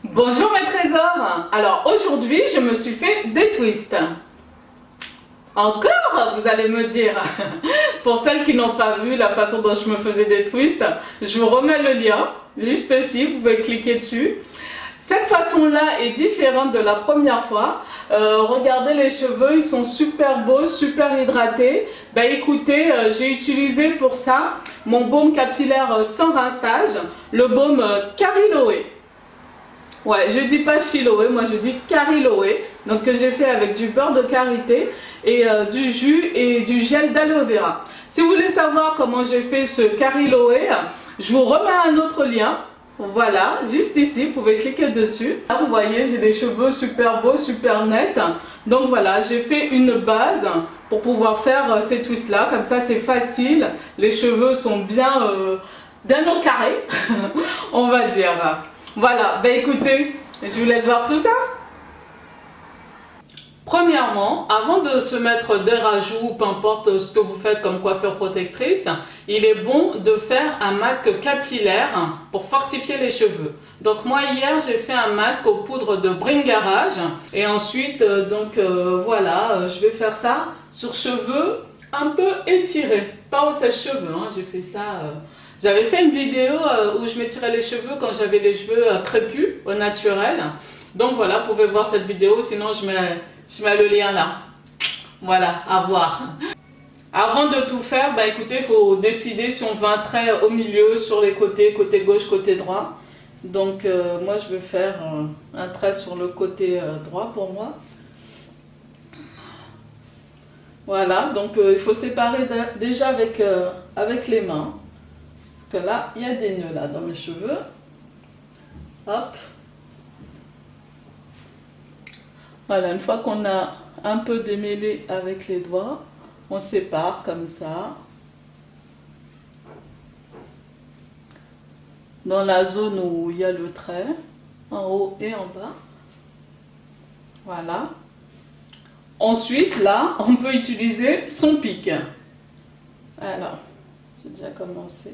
Bonjour mes trésors. Alors aujourd'hui je me suis fait des twists. Encore, vous allez me dire. Pour celles qui n'ont pas vu la façon dont je me faisais des twists, je vous remets le lien juste ici, vous pouvez cliquer dessus. Cette façon-là est différente de la première fois. Regardez les cheveux, ils sont super beaux, super hydratés. Ben écoutez, j'ai utilisé pour ça mon baume capillaire sans rinçage, le baume Cariloé. Ouais, je dis pas Chiloé, moi je dis Cariloé. Donc que j'ai fait avec du beurre de karité et du jus et du gel d'aloe vera. Si vous voulez savoir comment j'ai fait ce Cariloé, je vous remets un autre lien. Voilà, juste ici, vous pouvez cliquer dessus. Là, vous voyez, j'ai des cheveux super beaux, super nets. Donc voilà, j'ai fait une base pour pouvoir faire ces twists là. Comme ça, c'est facile. Les cheveux sont bien au carré, on va dire. Voilà, ben écoutez, je vous laisse voir tout ça. Premièrement, avant de se mettre des rajouts, peu importe ce que vous faites comme coiffure protectrice, il est bon de faire un masque capillaire pour fortifier les cheveux. Donc moi hier j'ai fait un masque aux poudres de Bringarage et ensuite voilà, je vais faire ça sur cheveux un peu étirés, pas au sèche-cheveux, hein, j'ai fait ça. J'avais fait une vidéo où je m'étirais les cheveux quand j'avais les cheveux crépus au naturel. Donc voilà, vous pouvez voir cette vidéo, sinon je mets le lien là. Voilà, à voir. Avant de tout faire, bah écoutez, il faut décider si on veut un trait au milieu, sur les côtés, côté gauche, côté droit. Donc moi je vais faire un trait sur le côté droit pour moi. Voilà, donc il faut séparer déjà avec les mains. Parce que là, il y a des nœuds là dans mes cheveux. Hop. Voilà, une fois qu'on a un peu démêlé avec les doigts, on sépare comme ça. Dans la zone où il y a le trait, en haut et en bas. Voilà. Ensuite, là, on peut utiliser son pic. Alors, j'ai déjà commencé.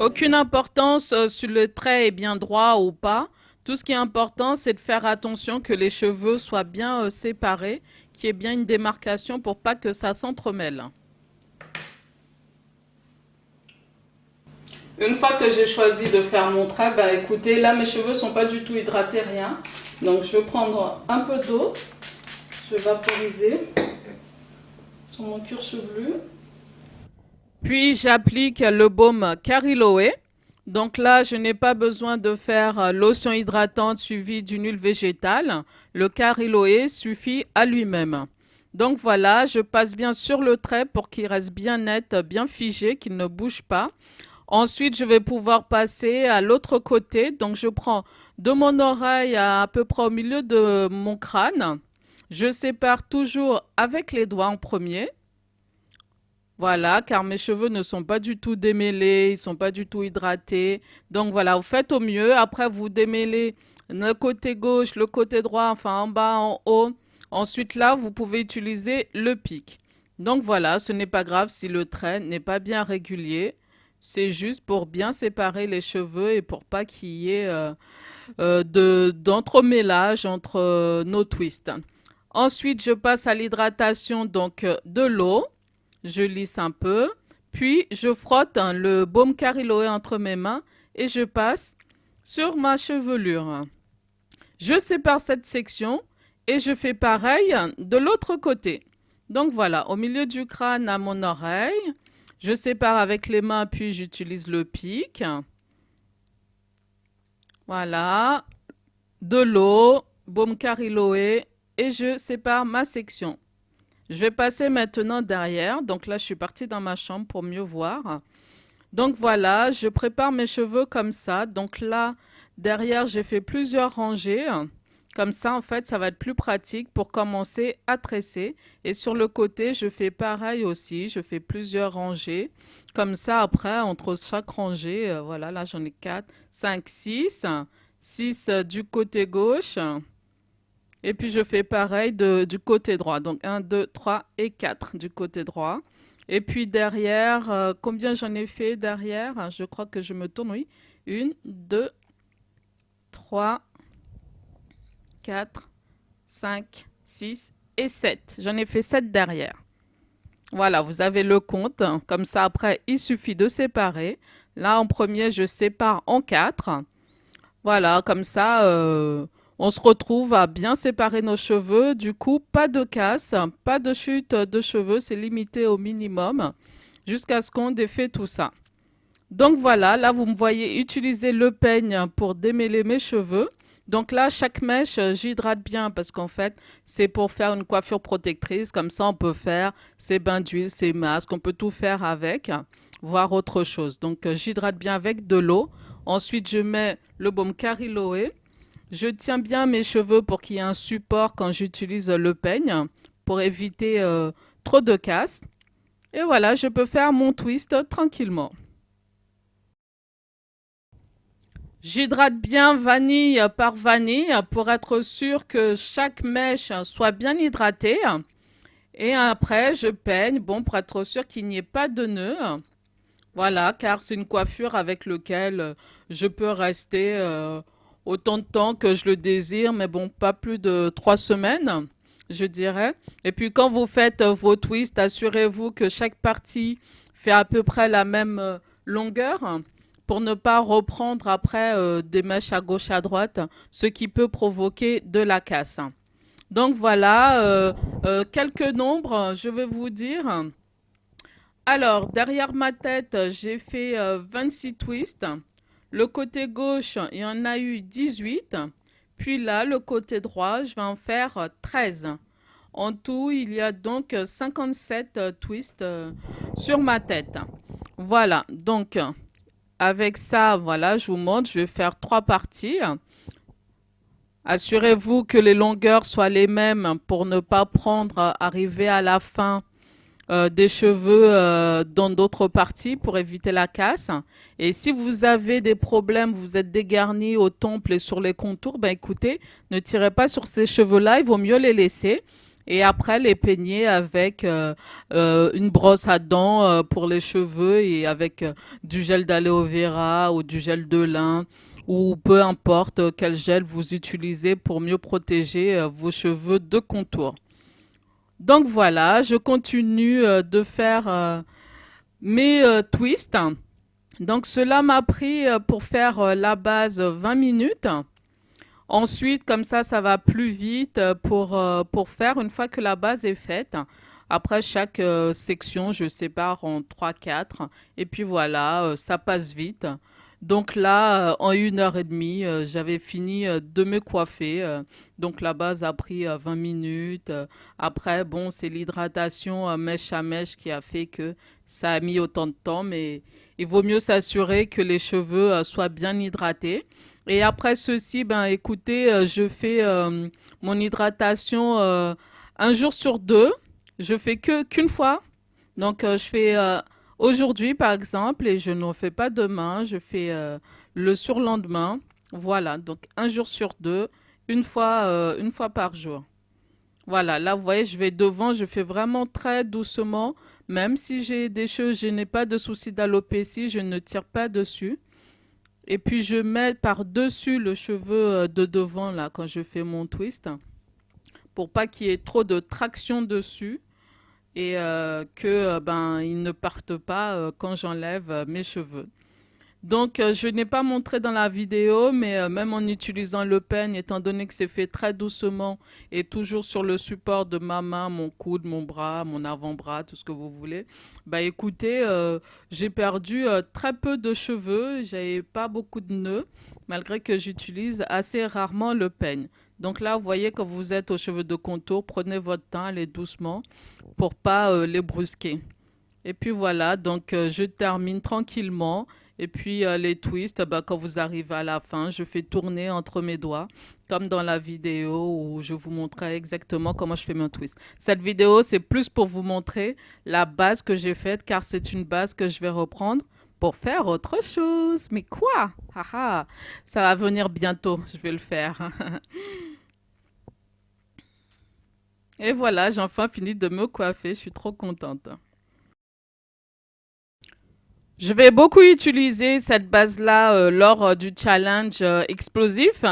Aucune importance si le trait est bien droit ou pas. Tout ce qui est important, c'est de faire attention que les cheveux soient bien séparés, qu'il y ait bien une démarcation pour pas que ça s'entremêle. Une fois que j'ai choisi de faire mon trait, bah écoutez, là mes cheveux sont pas du tout hydratés, rien. Donc je vais prendre un peu d'eau, je vais vaporiser sur mon cuir chevelu. Puis j'applique le baume Cariloé. Donc là, je n'ai pas besoin de faire lotion hydratante suivie d'une huile végétale. Le Cariloé suffit à lui-même. Donc voilà, je passe bien sur le trait pour qu'il reste bien net, bien figé, qu'il ne bouge pas. Ensuite, je vais pouvoir passer à l'autre côté. Donc je prends de mon oreille à peu près au milieu de mon crâne. Je sépare toujours avec les doigts en premier. Voilà, car mes cheveux ne sont pas du tout démêlés, ils ne sont pas du tout hydratés. Donc voilà, vous faites au mieux. Après, vous démêlez le côté gauche, le côté droit, enfin en bas, en haut. Ensuite, là, vous pouvez utiliser le pic. Donc voilà, ce n'est pas grave si le trait n'est pas bien régulier. C'est juste pour bien séparer les cheveux et pour pas qu'il y ait d'entremêlage entre nos twists. Ensuite, je passe à l'hydratation donc de l'eau. Je lisse un peu, puis je frotte le baume Cariloé entre mes mains et je passe sur ma chevelure. Je sépare cette section et je fais pareil de l'autre côté. Donc voilà, au milieu du crâne à mon oreille, je sépare avec les mains puis j'utilise le pic. Voilà, de l'eau, baume Cariloé et je sépare ma section. Je vais passer maintenant derrière. Donc là, je suis partie dans ma chambre pour mieux voir. Donc voilà, je prépare mes cheveux comme ça. Donc là, derrière, j'ai fait plusieurs rangées. Comme ça, en fait, ça va être plus pratique pour commencer à tresser. Et sur le côté, je fais pareil aussi. Je fais plusieurs rangées. Comme ça, après, entre chaque rangée, voilà, là, j'en ai 4, 5, 6. 6 du côté gauche. Et puis je fais pareil du côté droit. Donc 1, 2, 3 et 4 du côté droit. Et puis derrière, combien j'en ai fait derrière? Je crois que je me tourne, oui. 1, 2, 3, 4, 5, 6 et 7. J'en ai fait 7 derrière. Voilà, vous avez le compte. Comme ça, après, il suffit de séparer. Là, en premier, je sépare en 4. Voilà, comme ça, on se retrouve à bien séparer nos cheveux. Du coup, pas de casse, pas de chute de cheveux. C'est limité au minimum jusqu'à ce qu'on défait tout ça. Donc voilà, là, vous me voyez utiliser le peigne pour démêler mes cheveux. Donc là, chaque mèche, j'hydrate bien parce qu'en fait, c'est pour faire une coiffure protectrice. Comme ça, on peut faire ses bains d'huile, ses masques, on peut tout faire avec, voire autre chose. Donc, j'hydrate bien avec de l'eau. Ensuite, je mets le baume Cariloé. Je tiens bien mes cheveux pour qu'il y ait un support quand j'utilise le peigne pour éviter trop de casse. Et voilà, je peux faire mon twist tranquillement. J'hydrate bien vanille par vanille pour être sûr que chaque mèche soit bien hydratée. Et après, je peigne, bon, pour être sûr qu'il n'y ait pas de nœuds. Voilà, car c'est une coiffure avec laquelle je peux rester autant de temps que je le désire, mais bon, pas plus de 3 semaines, je dirais. Et puis quand vous faites vos twists, assurez-vous que chaque partie fait à peu près la même longueur pour ne pas reprendre après des mèches à gauche à droite, ce qui peut provoquer de la casse. Donc voilà, quelques nombres, je vais vous dire. Alors, derrière ma tête, j'ai fait 26 twists. Le côté gauche, il y en a eu 18. Puis là, le côté droit, je vais en faire 13. En tout, il y a donc 57 twists sur ma tête. Voilà, donc avec ça, voilà, je vous montre, je vais faire 3 parties. Assurez-vous que les longueurs soient les mêmes pour ne pas prendre, arriver à la fin des cheveux dans d'autres parties pour éviter la casse. Et si vous avez des problèmes, vous êtes dégarni au temple et sur les contours, ben écoutez, ne tirez pas sur ces cheveux-là, il vaut mieux les laisser. Et après, les peigner avec une brosse à dents pour les cheveux et avec du gel d'aloe vera ou du gel de lin ou peu importe quel gel vous utilisez pour mieux protéger vos cheveux de contour. Donc voilà, je continue de faire mes twists. Donc cela m'a pris pour faire la base 20 minutes. Ensuite, comme ça va plus vite pour faire une fois que la base est faite. Après chaque section, je sépare en 3-4. Et puis voilà, ça passe vite. Donc là, en 1 heure et demie, j'avais fini de me coiffer. Donc la base a pris 20 minutes. Après, bon, c'est l'hydratation mèche à mèche qui a fait que ça a mis autant de temps. Mais il vaut mieux s'assurer que les cheveux soient bien hydratés. Et après ceci, ben écoutez, je fais mon hydratation 1 jour sur 2. Je fais qu'une fois. Donc je fais aujourd'hui par exemple et je n'en fais pas demain. Je fais le surlendemain. Voilà, donc 1 jour sur 2, une fois par jour. Voilà, là vous voyez, je vais devant, je fais vraiment très doucement. Même si j'ai des cheveux, je n'ai pas de souci d'alopécie, je ne tire pas dessus. Et puis je mets par-dessus le cheveu de devant là quand je fais mon twist pour pas qu'il y ait trop de traction dessus et que ben ils ne partent pas quand j'enlève mes cheveux. Donc je n'ai pas montré dans la vidéo mais même en utilisant le peigne étant donné que c'est fait très doucement et toujours sur le support de ma main, mon coude, mon bras, mon avant-bras, tout ce que vous voulez. Bah écoutez, j'ai perdu très peu de cheveux, j'avais pas beaucoup de nœuds malgré que j'utilise assez rarement le peigne. Donc là, vous voyez quand vous êtes aux cheveux de contour, prenez votre temps, allez doucement pour pas les brusquer. Et puis voilà, donc je termine tranquillement. Et puis les twists, bah, quand vous arrivez à la fin, je fais tourner entre mes doigts, comme dans la vidéo où je vous montrais exactement comment je fais mon twist. Cette vidéo, c'est plus pour vous montrer la base que j'ai faite, car c'est une base que je vais reprendre pour faire autre chose. Mais quoi? Haha, ça va venir bientôt, je vais le faire. Et voilà, j'ai enfin fini de me coiffer, je suis trop contente. Je vais beaucoup utiliser cette base-là lors du challenge explosif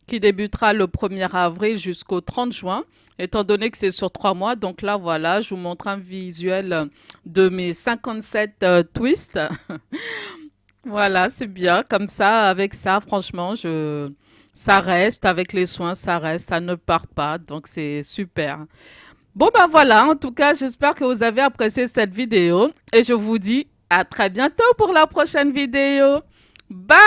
qui débutera le 1er avril jusqu'au 30 juin, étant donné que c'est sur 3 mois. Donc là, voilà, je vous montre un visuel de mes 57 twists. Voilà, c'est bien. Comme ça, avec ça, franchement, ça reste, avec les soins, ça reste, ça ne part pas. Donc c'est super. Bon, ben voilà, en tout cas, j'espère que vous avez apprécié cette vidéo et je vous dis à très bientôt pour la prochaine vidéo. Bye!